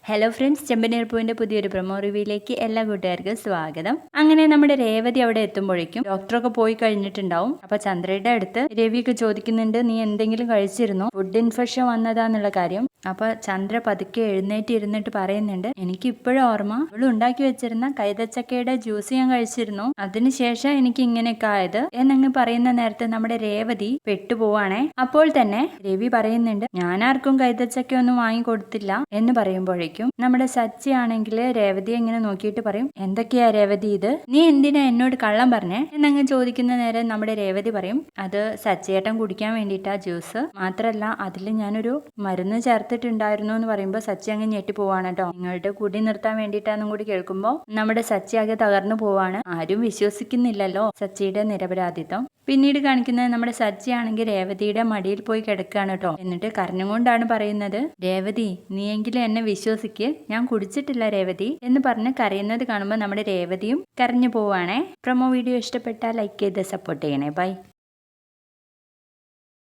Hello friends, ചെമ്പനീർ പൂവിന്റെ പുതിയൊരു promo റിവ്യൂയിലേക്ക് എല്ലാ കൂട്ടുകാർക്കും സ്വാഗതം. അങ്ങനെ നമ്മുടെ രേവതി അവിടെ എത്തുമ്പോഴേക്കും ഡോക്ടറൊക്കെ പോയി കഴിഞ്ഞിട്ടുണ്ടാവും. അപ്പൊ ചന്ദ്രയുടെ അടുത്ത് രവിയൊക്കെ ചോദിക്കുന്നുണ്ട്, നീ എന്തെങ്കിലും കഴിച്ചിരുന്നോ, ഫുഡ് ഇൻഫെക്ഷൻ വന്നതാന്നുള്ള കാര്യം. അപ്പൊ ചന്ദ്ര പതുക്കെ എഴുന്നേറ്റ് ഇരുന്നിട്ട് പറയുന്നുണ്ട്, എനിക്ക് ഇപ്പോഴും ഓർമ്മ, അവള് ഉണ്ടാക്കി വെച്ചിരുന്ന കൈതച്ചക്കയുടെ ജ്യൂസ് ഞാൻ കഴിച്ചിരുന്നു, അതിനുശേഷം എനിക്ക് ഇങ്ങനെയൊക്കെ ആയത് എന്നങ്ങ് പറയുന്ന നേരത്തെ നമ്മുടെ രേവതി പെട്ടുപോവാണേ. അപ്പോൾ തന്നെ രവി പറയുന്നുണ്ട്, ഞാനാർക്കും കൈതച്ചക്ക ഒന്നും വാങ്ങി കൊടുത്തില്ല എന്ന് പറയുമ്പോഴേക്കും നമ്മുടെ സച്ചി ആണെങ്കിൽ രേവതിയെ ഇങ്ങനെ നോക്കിയിട്ട് പറയും, എന്തൊക്കെയാ രേവതി ഇത്, നീ എന്തിനാ എന്നോട് കള്ളം പറഞ്ഞേ എന്നങ്ങ് ചോദിക്കുന്ന നേരം നമ്മുടെ രേവതി പറയും, അത് സച്ചിയേട്ടൻ കുടിക്കാൻ വേണ്ടിയിട്ടാ ജ്യൂസ്, മാത്രല്ല അതിൽ ഞാനൊരു മരുന്ന് ചേർത്തിട്ടുണ്ടായിരുന്നു എന്ന് പറയുമ്പോൾ സച്ചി അങ്ങ് ഞെട്ടി പോവാണ് കേട്ടോ. നിങ്ങളുടെ കുടി നിർത്താൻ വേണ്ടിയിട്ടാന്നും കൂടി കേൾക്കുമ്പോൾ നമ്മുടെ സച്ചി ആകെ തകർന്നു പോവാണ്. ആരും വിശ്വസിക്കുന്നില്ലല്ലോ സച്ചിയുടെ നിരപരാധിത്വം. പിന്നീട് കാണിക്കുന്നത് നമ്മുടെ സച്ചി ആണെങ്കിൽ രേവതിയുടെ മടിയിൽ പോയി കിടക്കുകയാണ് കേട്ടോ. എന്നിട്ട് കരഞ്ഞുകൊണ്ടാണ് പറയുന്നത്, രേവതി നീയെങ്കിലും എന്നെ വിശ്വസിക്ക്, ഞാൻ കുടിച്ചിട്ടില്ല രേവതി എന്ന് പറഞ്ഞ് കരയുന്നത് കാണുമ്പോൾ നമ്മുടെ രേവതിയും കരഞ്ഞു പോവാണേ. പ്രൊമോ വീഡിയോ ഇഷ്ടപ്പെട്ടാൽ ലൈക്ക് ചെയ്ത് സപ്പോർട്ട് ചെയ്യണേ. ബൈ.